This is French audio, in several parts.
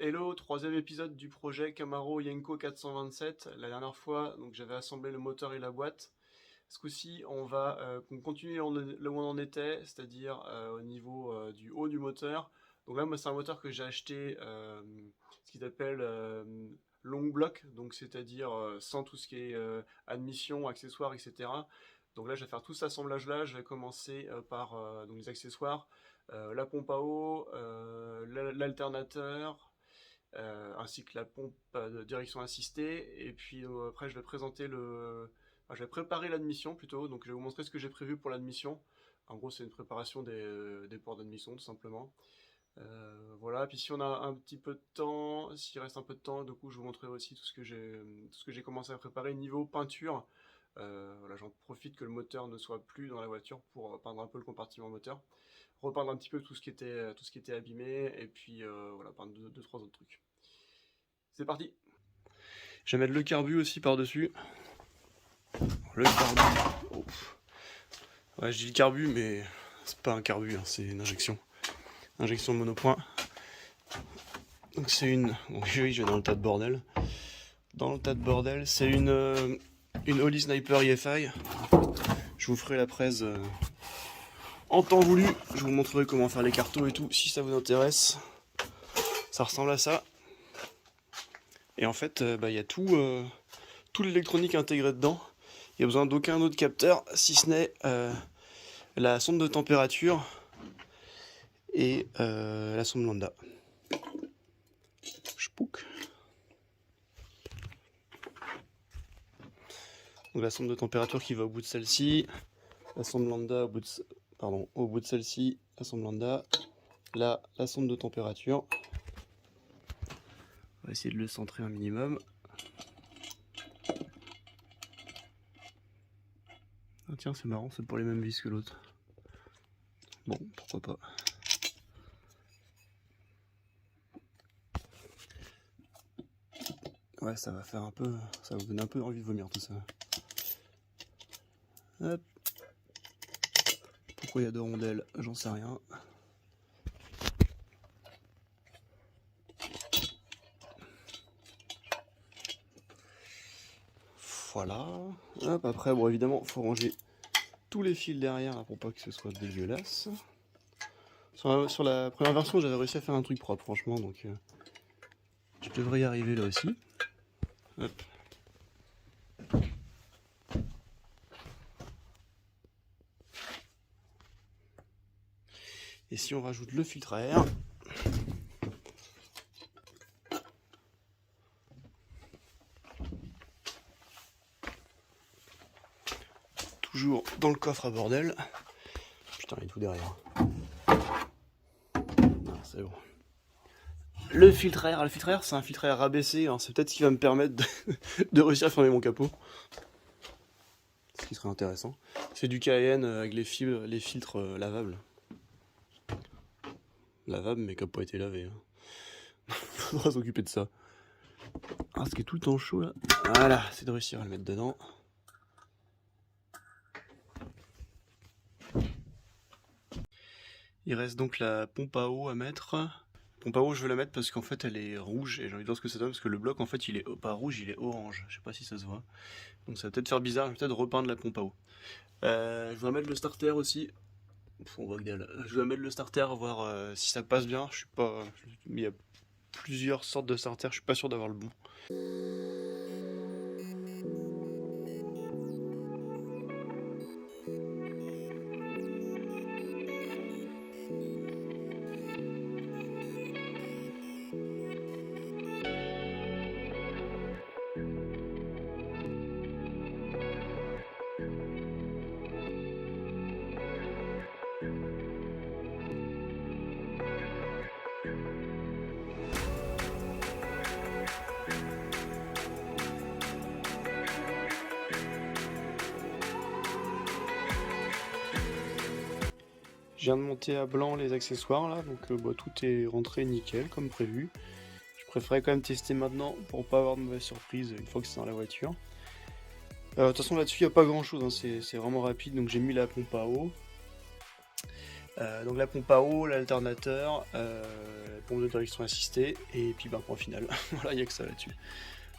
Hello, troisième épisode du projet Camaro Yenko 427. La dernière fois, donc j'avais assemblé le moteur et la boîte. Ce coup-ci, on va continuer là où on en était, c'est-à-dire au niveau du haut du moteur. Donc là, moi, c'est un moteur que j'ai acheté, ce qu'ils appellent long block, donc c'est-à-dire sans tout ce qui est admission, accessoires, etc. Donc là, je vais faire tout cet assemblage-là. Je vais commencer par donc les accessoires, la pompe à eau, l'alternateur, ainsi que la pompe de direction assistée. Et puis après, je vais présenter je vais préparer l'admission plutôt. Donc je vais vous montrer ce que j'ai prévu pour l'admission. En gros, c'est une préparation des ports d'admission tout simplement. Voilà, puis si on a un petit peu de temps, s'il reste un peu de temps, du coup je vous montrerai aussi tout ce que j'ai commencé à préparer niveau peinture. Voilà, j'en profite que le moteur ne soit plus dans la voiture pour peindre un peu le compartiment moteur, repeindre un petit peu tout ce qui était abîmé, et puis voilà, peindre deux, trois autres trucs. C'est parti. Je vais mettre le carbu aussi par-dessus. Le carbu. Oh. Ouais, je dis le carbu, mais c'est pas un carbu, hein, c'est une injection. Injection de monopoint. Donc c'est une... Oui, je vais dans le tas de bordel. Dans le tas de bordel, c'est une Holy Sniper EFI. Je vous ferai la presse en temps voulu. Je vous montrerai comment faire les cartos et tout, si ça vous intéresse. Ça ressemble à ça. Et en fait, il y a tout l'électronique intégré dedans. Il n'y a besoin d'aucun autre capteur, si ce n'est la sonde de température et la sonde lambda. Spook. Donc la sonde de température qui va au bout de celle-ci, la sonde lambda au bout de celle-ci, la sonde lambda, là la sonde de température. On va essayer de le centrer un minimum. Ah tiens, c'est marrant, c'est pour les mêmes vis que l'autre. Bon, pourquoi pas. Ouais, ça va faire un peu... ça va vous donner un peu envie de vomir tout ça. Hop. Pourquoi il y a deux rondelles, j'en sais rien. Voilà. Hop, après, bon, évidemment, il faut ranger tous les fils derrière là, pour pas que ce soit dégueulasse. Sur la première version, j'avais réussi à faire un truc propre, franchement, donc je devrais y arriver là aussi. Hop. Et si on rajoute le filtre à air, toujours dans le coffre à bordel. Putain, il est tout derrière. Non, c'est bon. Le filtre à air, c'est un filtre à air rabaissé, hein. C'est peut-être ce qui va me permettre de réussir à fermer mon capot. Ce qui serait intéressant. C'est du Cayenne avec les filtres lavables. Lavable, mais qui n'a pas été lavé. Hein. Faudra s'occuper de ça. Alors, ce qui est tout le temps chaud là, voilà, c'est de réussir à le mettre dedans. Il reste donc la pompe à eau à mettre. La pompe à eau, je vais la mettre parce qu'en fait elle est rouge et j'ai envie de voir ce que ça donne parce que le bloc en fait il est pas rouge, il est orange. Je sais pas si ça se voit. Donc ça va peut-être faire bizarre, je vais peut-être repeindre la pompe à eau. Je vais mettre le starter aussi. On voit que dalle. Je vais mettre le starter, voir si ça passe bien. Je suis pas. Il y a plusieurs sortes de starter, je suis pas sûr d'avoir le bon. Je viens de monter à blanc les accessoires là, donc tout est rentré nickel comme prévu. Je préférais quand même tester maintenant pour pas avoir de mauvaise surprise une fois que c'est dans la voiture. De toute façon là-dessus il n'y a pas grand chose, hein. C'est vraiment rapide, donc j'ai mis la pompe à eau. Donc la pompe à eau, l'alternateur, la pompe de direction assistée, et puis point final. Voilà, il n'y a que ça là-dessus.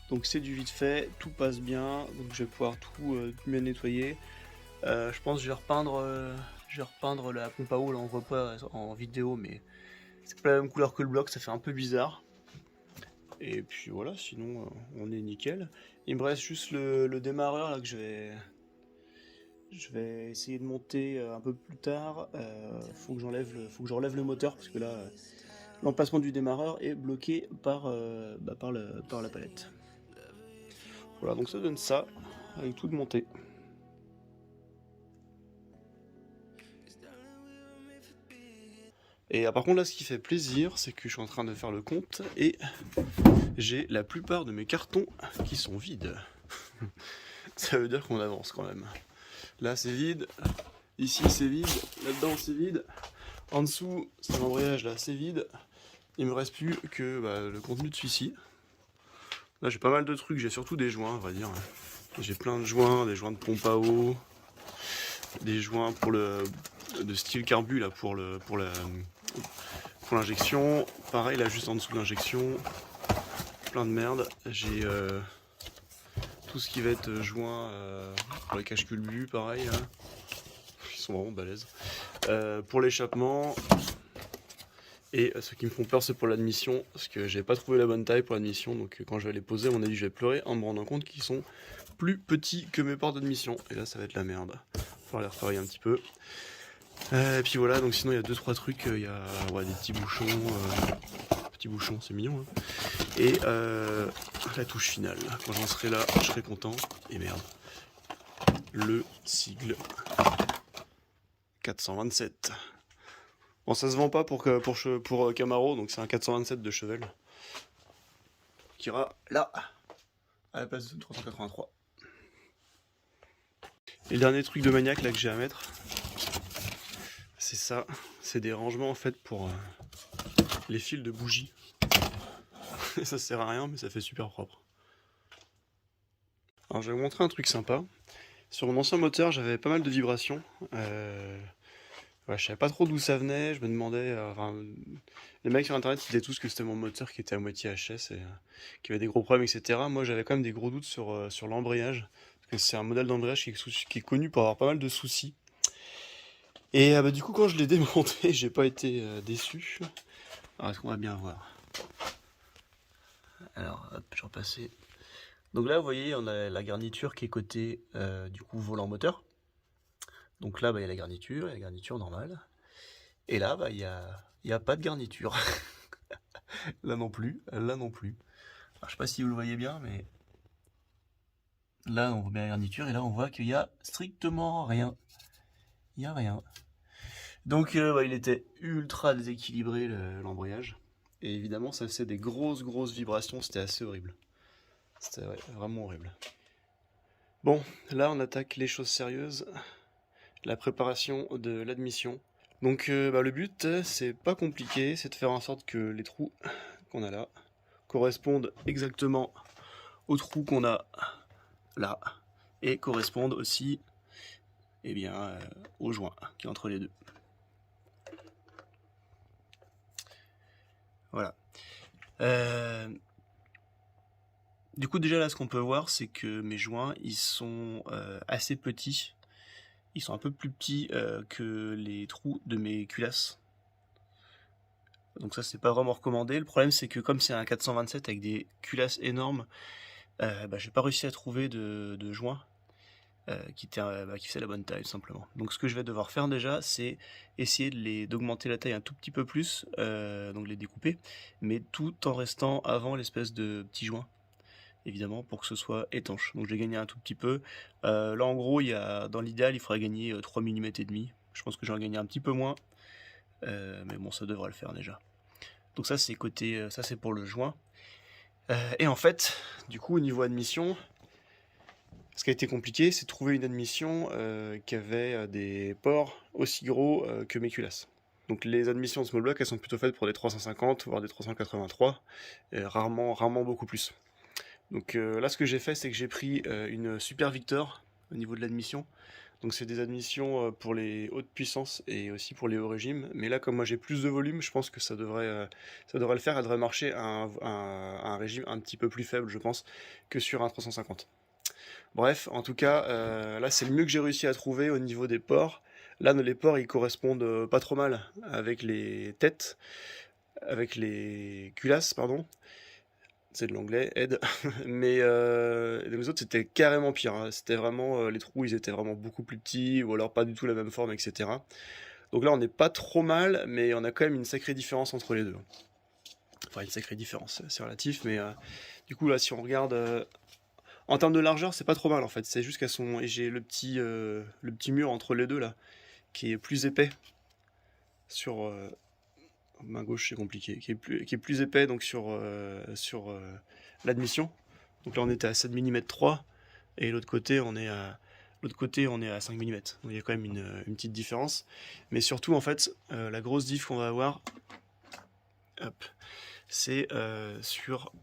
Donc c'est du vite fait, tout passe bien, donc je vais pouvoir tout bien nettoyer. Je pense que je vais repeindre la pompe à eau, là on voit pas en vidéo, mais c'est pas la même couleur que le bloc, ça fait un peu bizarre. Et puis voilà, sinon on est nickel. Il me reste juste le démarreur là que je vais essayer de monter un peu plus tard. Faut que je relève le moteur parce que là l'emplacement du démarreur est bloqué par la palette. Voilà, donc ça donne ça avec tout de monté. Et par contre là, ce qui fait plaisir, c'est que je suis en train de faire le compte et j'ai la plupart de mes cartons qui sont vides. Ça veut dire qu'on avance quand même. Là c'est vide, ici c'est vide, là-dedans c'est vide, en dessous c'est l'embrayage, là c'est vide. Il me reste plus que le contenu de celui-ci. Là j'ai pas mal de trucs, j'ai surtout des joints, on va dire. J'ai plein de joints, des joints de pompe à eau, des joints de style carbu là pour l'injection. Pareil là juste en dessous de l'injection, plein de merde. J'ai tout ce qui va être joint pour les caches culbus, pareil. Hein. Ils sont vraiment balèzes. Pour l'échappement. Et ceux qui me font peur, c'est pour l'admission, parce que j'ai pas trouvé la bonne taille pour l'admission, donc quand je vais les poser, à mon avis, je vais pleurer en me rendant compte qu'ils sont plus petits que mes portes d'admission. Et là, ça va être la merde. Il va falloir les retravailler un petit peu. Et puis voilà, donc sinon, il y a 2-3 trucs. Il y a des petits bouchons. Petits bouchons, c'est mignon. Hein. Et la touche finale. Quand j'en serai là, je serai content. Et merde. Le sigle 427. Bon, ça se vend pas pour Camaro, donc c'est un 427 de Chevelle. Qui ira là, à la place de 383. Et le dernier truc de maniaque là que j'ai à mettre, c'est ça. C'est des rangements en fait pour les fils de bougie. Ça sert à rien, mais ça fait super propre. Alors je vais vous montrer un truc sympa. Sur mon ancien moteur, j'avais pas mal de vibrations. Je savais pas trop d'où ça venait, je me demandais. Les mecs sur internet ils disaient tous que c'était mon moteur qui était à moitié HS et qui avait des gros problèmes, etc. Moi j'avais quand même des gros doutes sur l'embrayage, parce que c'est un modèle d'embrayage qui est connu pour avoir pas mal de soucis. Et du coup, quand je l'ai démonté, j'ai pas été déçu. Alors est-ce qu'on va bien voir? Alors hop, je vais repasser. Donc là vous voyez, on a la garniture qui est côté du coup volant moteur. Donc là, il y a la garniture normale. Et là, il y a pas de garniture. Là non plus, là non plus. Alors, je sais pas si vous le voyez bien, mais là, on voit bien la garniture, et là, on voit qu'il y a strictement rien. Il n'y a rien. Donc, il était ultra déséquilibré, l'embrayage. Et évidemment, ça faisait des grosses vibrations, c'était assez horrible. C'était vraiment horrible. Bon, là, on attaque les choses sérieuses. La préparation de l'admission. Donc le but, c'est pas compliqué, c'est de faire en sorte que les trous qu'on a là correspondent exactement aux trous qu'on a là, et correspondent aussi au joint qui est entre les deux. Voilà. Du coup déjà là, ce qu'on peut voir, c'est que mes joints, ils sont assez petits. Ils sont un peu plus petits que les trous de mes culasses. Donc ça, c'est pas vraiment recommandé. Le problème, c'est que comme c'est un 427 avec des culasses énormes, j'ai pas réussi à trouver de joint qui faisait la bonne taille, tout simplement. Donc ce que je vais devoir faire déjà, c'est essayer d'augmenter la taille un tout petit peu plus, donc les découper, mais tout en restant avant l'espèce de petit joint, évidemment, pour que ce soit étanche. Donc je vais gagner un tout petit peu. Là, en gros, dans l'idéal, il faudrait gagner 3 mm et demi. Je pense que j'en gagner un petit peu moins, mais bon, ça devrait le faire déjà. Donc ça, c'est ça c'est pour le joint. Et en fait, du coup, au niveau admission, ce qui a été compliqué, c'est de trouver une admission qui avait des ports aussi gros que mes culasses. Donc les admissions de small block, elles sont plutôt faites pour des 350, voire des 383, et rarement beaucoup plus. Donc là, ce que j'ai fait, c'est que j'ai pris une Super Victor au niveau de l'admission. Donc c'est des admissions pour les hautes puissances et aussi pour les hauts régimes. Mais là, comme moi j'ai plus de volume, je pense que ça devrait le faire. Elle devrait marcher à un régime un petit peu plus faible, je pense, que sur un 350. Bref, en tout cas, là c'est le mieux que j'ai réussi à trouver au niveau des ports. Là, les ports ils correspondent pas trop mal avec les têtes, avec les culasses, pardon. C'est de l'anglais, aide. Mais les autres c'était carrément pire, hein. C'était vraiment, les trous ils étaient vraiment beaucoup plus petits, ou alors pas du tout la même forme, etc. Donc là on n'est pas trop mal, mais on a quand même une sacrée différence entre les deux. Enfin une sacrée différence, c'est relatif, mais du coup là si on regarde en termes de largeur, c'est pas trop mal en fait. C'est juste qu'elles sont. Et j'ai le petit mur entre les deux là, qui est plus épais sur. Main gauche, c'est compliqué. Qui est plus épais donc sur l'admission. Donc là, on était à 7 mm 3, et l'autre côté, on est à 5 mm. Donc il y a quand même une petite différence. Mais surtout, en fait, la grosse diff qu'on va avoir, hop, c'est sur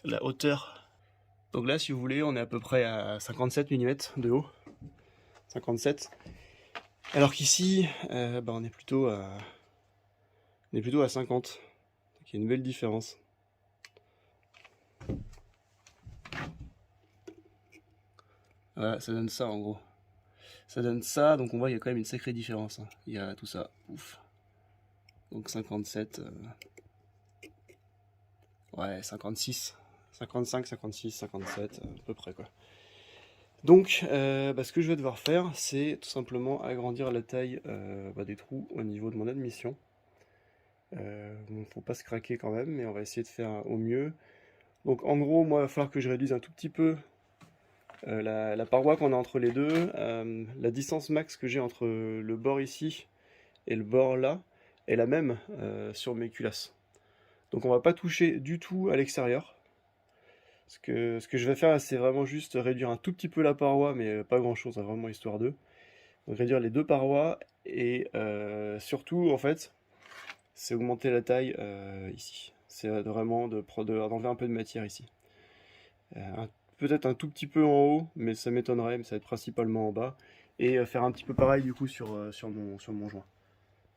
la hauteur. Donc là, si vous voulez, on est à peu près à 57 mm de haut. 57. Alors qu'ici, on est plutôt à 50. Donc il y a une belle différence. Voilà, ça donne ça en gros. Ça donne ça, donc on voit qu'il y a quand même une sacrée différence, hein. Il y a tout ça, ouf. Donc 57, ouais, 56, 55, 56, 57, à peu près quoi. Donc, ce que je vais devoir faire, c'est tout simplement agrandir la taille des trous au niveau de mon admission. Bon, faut pas se craquer quand même, mais on va essayer de faire au mieux. Donc en gros, moi, il va falloir que je réduise un tout petit peu la paroi qu'on a entre les deux. La distance max que j'ai entre le bord ici et le bord là est la même sur mes culasses. Donc on va pas toucher du tout à l'extérieur. Ce que je vais faire, c'est vraiment juste réduire un tout petit peu la paroi, mais pas grand chose, hein, vraiment histoire d'eux. Donc réduire les deux parois, et surtout, en fait, c'est augmenter la taille ici. C'est vraiment d'enlever un peu de matière ici. Peut-être un tout petit peu en haut, mais ça m'étonnerait, mais ça va être principalement en bas. Et faire un petit peu pareil du coup sur mon joint.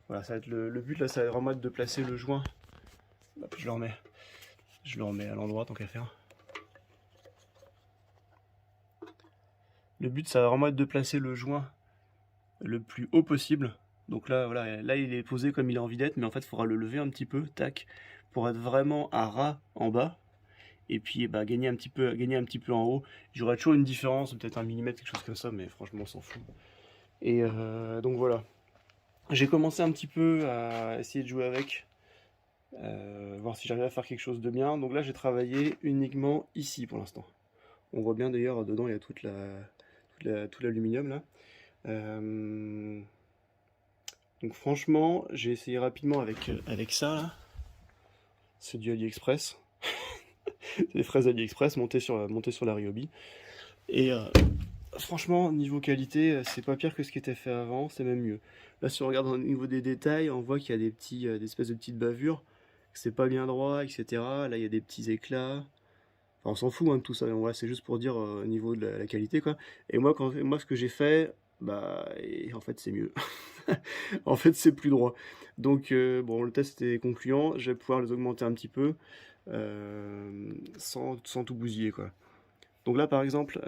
Voilà, ça va être le but là, ça va vraiment être de placer le joint. Hop, je le remets à l'endroit tant qu'à faire. Le but, ça va vraiment être de placer le joint le plus haut possible. Donc là, voilà, là il est posé comme il a envie d'être, mais en fait, il faudra le lever un petit peu, tac, pour être vraiment à ras en bas. Et puis gagner un petit peu en haut. J'aurai toujours une différence, peut-être 1 mm, quelque chose comme ça, mais franchement on s'en fout. Et donc voilà. J'ai commencé un petit peu à essayer de jouer avec, voir si j'arrive à faire quelque chose de bien. Donc là j'ai travaillé uniquement ici pour l'instant. On voit bien d'ailleurs dedans il y a tout l'aluminium là. Donc franchement j'ai essayé rapidement avec ça là. C'est du AliExpress. C'est des fraises AliExpress montées sur la Ryobi. Et franchement, niveau qualité, c'est pas pire que ce qui était fait avant, c'est même mieux. Là, si on regarde au niveau des détails, on voit qu'il y a des espèces de petites bavures, que c'est pas bien droit, etc. Là, il y a des petits éclats. Enfin, on s'en fout hein, de tout ça, ouais, c'est juste pour dire au niveau de la qualité, quoi. Et moi, ce que j'ai fait, en fait, c'est mieux. En fait, c'est plus droit. Donc, bon, le test était concluant, je vais pouvoir les augmenter un petit peu, sans tout bousiller, quoi. Donc là, par exemple,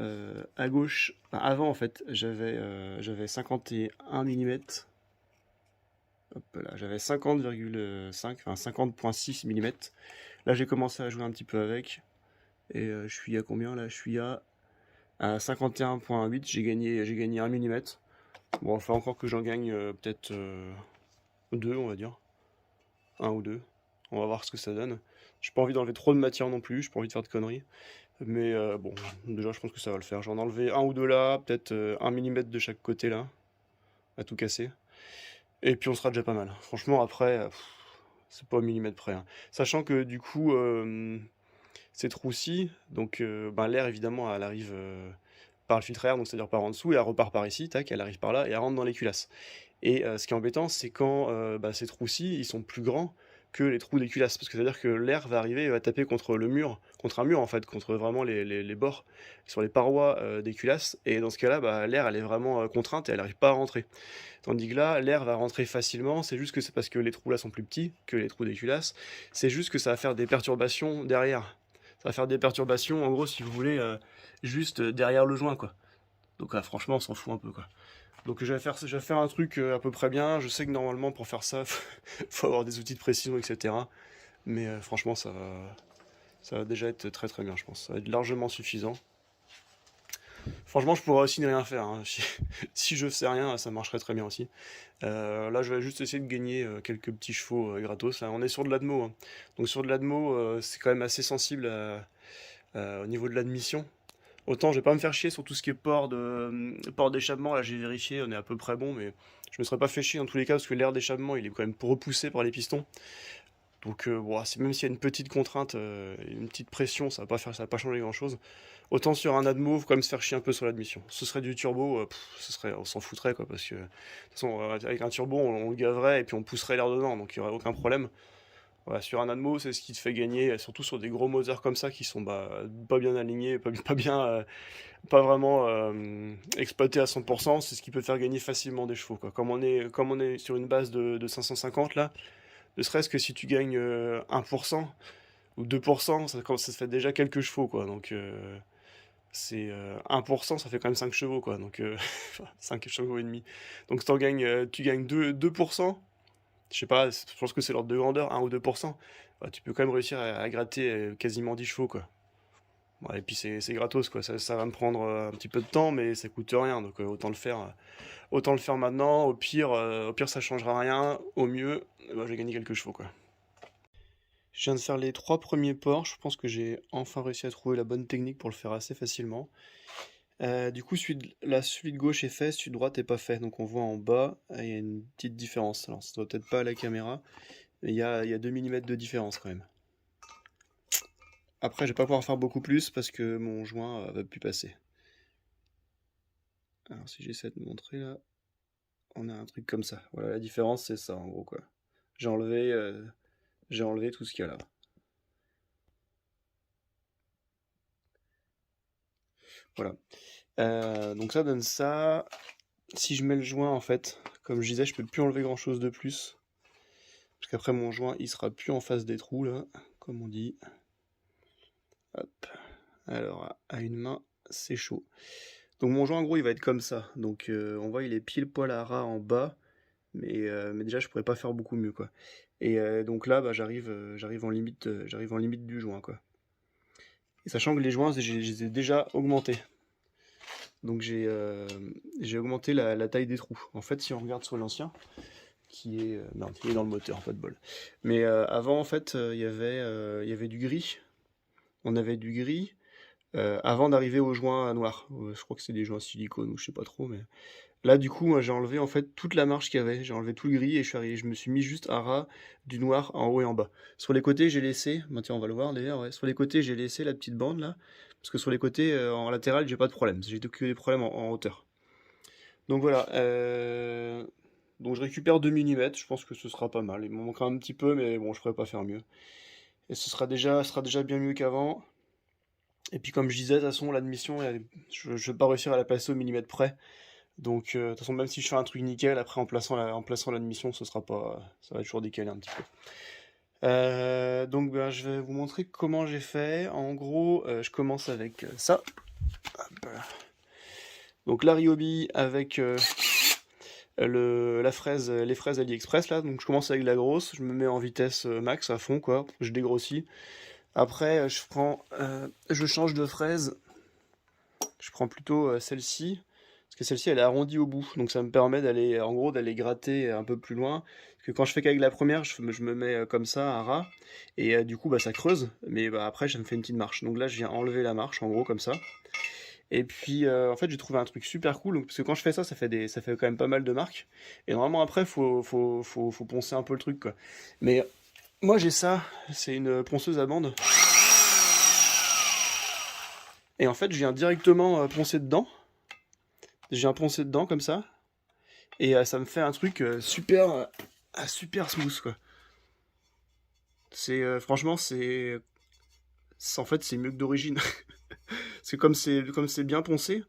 à gauche, avant en fait, j'avais 51 mm. Hop là, j'avais 50,5, enfin 50,6 mm. Là, j'ai commencé à jouer un petit peu avec. Et je suis à combien là? Je suis à 51,8. J'ai gagné 1 mm. Bon, il faut encore que j'en gagne peut-être 2, on va dire. 1 ou 2. On va voir ce que ça donne. J'ai pas envie d'enlever trop de matière non plus, j'ai pas envie de faire de conneries. Mais bon, déjà je pense que ça va le faire. J'en ai enlevé 1 ou 2 là, peut-être 1 mm de chaque côté là, à tout casser. Et puis on sera déjà pas mal. Franchement après, c'est pas au millimètre près, hein. Sachant que du coup, ces trous-ci, donc l'air évidemment elle arrive par le filtre à air, donc c'est-à-dire par en dessous, et elle repart par ici, tac, elle arrive par là, et elle rentre dans les culasses. Et ce qui est embêtant, c'est quand ces trous-ci, ils sont plus grands, que les trous des culasses, parce que ça veut dire que l'air va arriver et va taper contre le mur, contre un mur en fait, contre vraiment les bords, sur les parois des culasses, et dans ce cas-là, bah, l'air elle est vraiment contrainte et elle n'arrive pas à rentrer. Tandis que là, l'air va rentrer facilement, c'est juste que c'est parce que les trous là sont plus petits que les trous des culasses, c'est juste que ça va faire des perturbations derrière. Ça va faire des perturbations, en gros, si vous voulez, juste derrière le joint, quoi. Donc franchement, on s'en fout un peu, quoi. Donc je vais faire un truc à peu près bien. Je sais que normalement, pour faire ça, faut avoir des outils de précision, etc. Mais franchement, ça va déjà être très très bien, je pense. Ça va être largement suffisant. Franchement, je pourrais aussi ne rien faire, hein. Si je sais rien, ça marcherait très bien aussi. Là, je vais juste essayer de gagner quelques petits chevaux gratos. Là, on est sur de l'Admo, hein. Donc sur de l'Admo, c'est quand même assez sensible au niveau de l'admission. Autant je vais pas me faire chier sur tout ce qui est port d'échappement. Là, j'ai vérifié, on est à peu près bon, mais je me serais pas fait chier dans tous les cas parce que l'air d'échappement, il est quand même repoussé par les pistons. Donc, bon, même s'il y a une petite contrainte, une petite pression, ça va pas changer grand-chose. Autant sur un Admo, faut quand même se faire chier un peu sur l'admission. Ce serait du turbo, on s'en foutrait quoi, parce que de toute façon, avec un turbo, on le gaverait et puis on pousserait l'air dedans, donc il y aurait aucun problème. Voilà, sur un Admo, c'est ce qui te fait gagner, surtout sur des gros moteurs comme ça qui sont pas bien alignés, pas bien, pas vraiment exploités à 100%, c'est ce qui peut faire gagner facilement des chevaux, quoi. Comme on est sur une base de 550 là, ne serait-ce que si tu gagnes 1% ou 2%, ça fait déjà quelques chevaux, quoi. Donc c'est 1%, ça fait quand même 5 chevaux, quoi. Donc 5 chevaux et demi. Donc si tu gagnes 2%, je sais pas, je pense que c'est l'ordre de grandeur, 1 ou 2%, bah, tu peux quand même réussir à gratter quasiment 10 chevaux, quoi. Ouais, et puis c'est gratos, quoi. Ça va me prendre un petit peu de temps, mais ça coûte rien, donc autant le faire maintenant. Au pire ça changera rien. Au mieux, bah, j'ai gagné quelques chevaux, quoi. Je viens de faire les 3 premiers ports. Je pense que j'ai enfin réussi à trouver la bonne technique pour le faire assez facilement. Du coup, celui de gauche est fait, celui de droite est pas fait. Donc on voit en bas, il y a une petite différence. Alors ça doit peut-être pas à la caméra, mais il y a 2 mm de différence quand même. Après, je vais pas pouvoir faire beaucoup plus parce que mon joint va plus passer. Alors si j'essaie de montrer là, on a un truc comme ça. Voilà, la différence c'est ça en gros, quoi. J'ai enlevé tout ce qu'il y a là. Voilà. Donc ça donne ça. Si je mets le joint, en fait, comme je disais, je peux plus enlever grand chose de plus. Parce qu'après mon joint, il sera plus en face des trous là, comme on dit. Hop. Alors à une main, c'est chaud. Donc mon joint en gros il va être comme ça. Donc on voit il est pile poil à ras en bas. Mais déjà je pourrais pas faire beaucoup mieux, quoi. Et donc là bah, j'arrive en limite du joint, quoi. Et sachant que les joints je les ai déjà augmentés. Donc j'ai augmenté la taille des trous. En fait si on regarde sur l'ancien, qui est... merde, il est dans le moteur, pas de bol. Mais avant en fait il y avait du gris. On avait du gris avant d'arriver aux joints noirs. Je crois que c'est des joints silicone ou je sais pas trop, mais... Là, du coup, moi, j'ai enlevé en fait toute la marge qu'il y avait. J'ai enlevé tout le gris et je me suis mis juste à ras du noir en haut et en bas. Sur les côtés, j'ai laissé, bah, tiens, on va le voir d'ailleurs, ouais. Sur les côtés, j'ai laissé la petite bande là, parce que sur les côtés, en latéral, j'ai pas de problème. J'ai que des problèmes en hauteur. Donc voilà. Donc je récupère 2 mm, je pense que ce sera pas mal. Il m'en manquera un petit peu, mais bon, je pourrais pas faire mieux. Et ce sera déjà bien mieux qu'avant. Et puis comme je disais, de toute façon, l'admission, je vais pas réussir à la passer au millimètre près. Donc, de toute façon, même si je fais un truc nickel, après en plaçant l'admission, ça va toujours décaler un petit peu. Donc, ben, je vais vous montrer comment j'ai fait. En gros, je commence avec ça. Hop. Donc, la Ryobi avec les fraises AliExpress là. Donc, je commence avec la grosse, je me mets en vitesse max à fond, quoi. Je dégrossis. Après, je change de fraise. Je prends plutôt celle-ci. Parce que celle-ci elle est arrondie au bout, donc ça me permet d'aller gratter un peu plus loin. Parce que quand je fais qu'avec la première, je me mets comme ça à ras, et du coup bah, ça creuse, mais bah, après ça me fait une petite marche. Donc là je viens enlever la marche en gros comme ça. Et puis en fait j'ai trouvé un truc super cool, donc, parce que quand je fais ça, ça fait quand même pas mal de marques. Et normalement après faut poncer un peu le truc, quoi. Mais moi j'ai ça, c'est une ponceuse à bande. Et en fait je viens directement poncer dedans. J'ai un poncé dedans comme ça. Et ça me fait un truc super smooth, quoi. Franchement, en fait, c'est mieux que d'origine. C'est comme c'est bien poncé,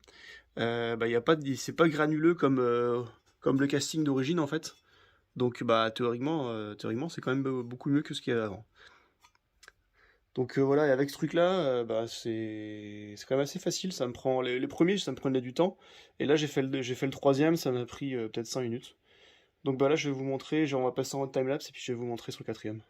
bah, y a pas c'est pas granuleux comme le casting d'origine en fait. Donc bah théoriquement c'est quand même beaucoup mieux que ce qu'il y avait avant. Donc voilà, et avec ce truc-là, bah, c'est quand même assez facile. Ça me prend les premiers, ça me prenait du temps. Et là j'ai fait le troisième, ça m'a pris peut-être 5 minutes. Donc bah là je vais vous montrer, genre on va passer en mode timelapse et puis je vais vous montrer sur le quatrième.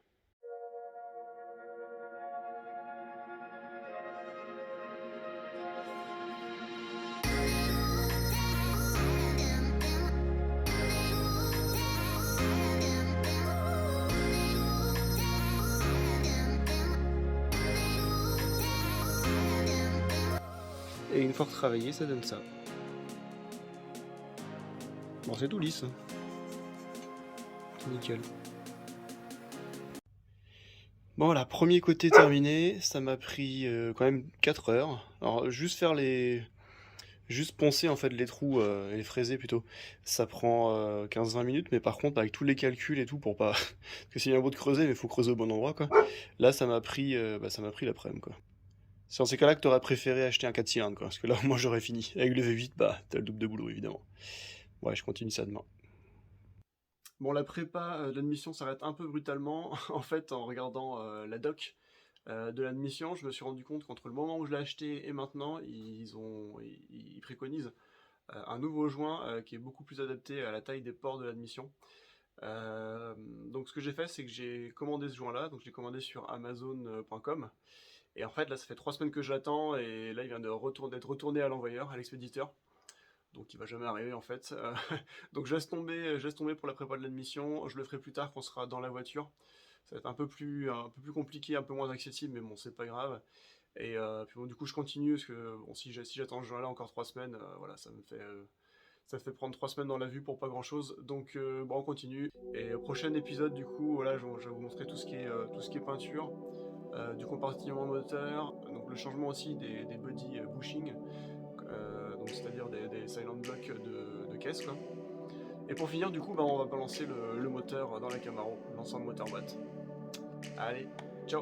Et une fois retravaillé, ça donne ça. Bon, c'est tout lisse, hein. Nickel. Bon, voilà, premier côté terminé, ça m'a pris quand même 4 heures. Alors, juste poncer en fait les trous et les fraiser plutôt, ça prend 15-20 minutes, mais par contre, avec tous les calculs et tout, pour pas. Parce que c'est bien beau de creuser, mais il faut creuser au bon endroit, quoi. Là, ça m'a pris l'après-midi, quoi. C'est dans ces cas-là que t'aurais préféré acheter un 4 cylindres, quoi. Parce que là, moi, j'aurais fini. Avec le V8, bah, t'as le double de boulot, évidemment. Ouais, je continue ça demain. Bon, la prépa de l'admission s'arrête un peu brutalement. En fait, en regardant la doc de l'admission, je me suis rendu compte qu'entre le moment où je l'ai acheté et maintenant, ils préconisent un nouveau joint qui est beaucoup plus adapté à la taille des ports de l'admission. Donc ce que j'ai fait, c'est que j'ai commandé ce joint-là, donc je l'ai commandé sur Amazon.com. Et en fait, là, ça fait 3 semaines que j'attends, et là, il vient d'être retourné à l'envoyeur, à l'expéditeur. Donc il va jamais arriver en fait. Donc je laisse tomber pour la prépa de l'admission. Je le ferai plus tard quand on sera dans la voiture. Ça va être un peu plus compliqué, un peu moins accessible, mais bon, c'est pas grave. Et puis bon, du coup, je continue parce que bon, si j'attends ce jour-là encore 3 semaines, voilà, ça me fait prendre 3 semaines dans la vue pour pas grand-chose. Donc bon, on continue. Et au prochain épisode, du coup, voilà, je vais vous montrer tout ce qui est peinture, du compartiment moteur, donc le changement aussi des body bushing, donc c'est-à-dire des silent blocks de caisse, quoi. Et pour finir, du coup, bah, on va balancer le moteur dans la Camaro, l'ensemble moteur boîte. Allez, ciao!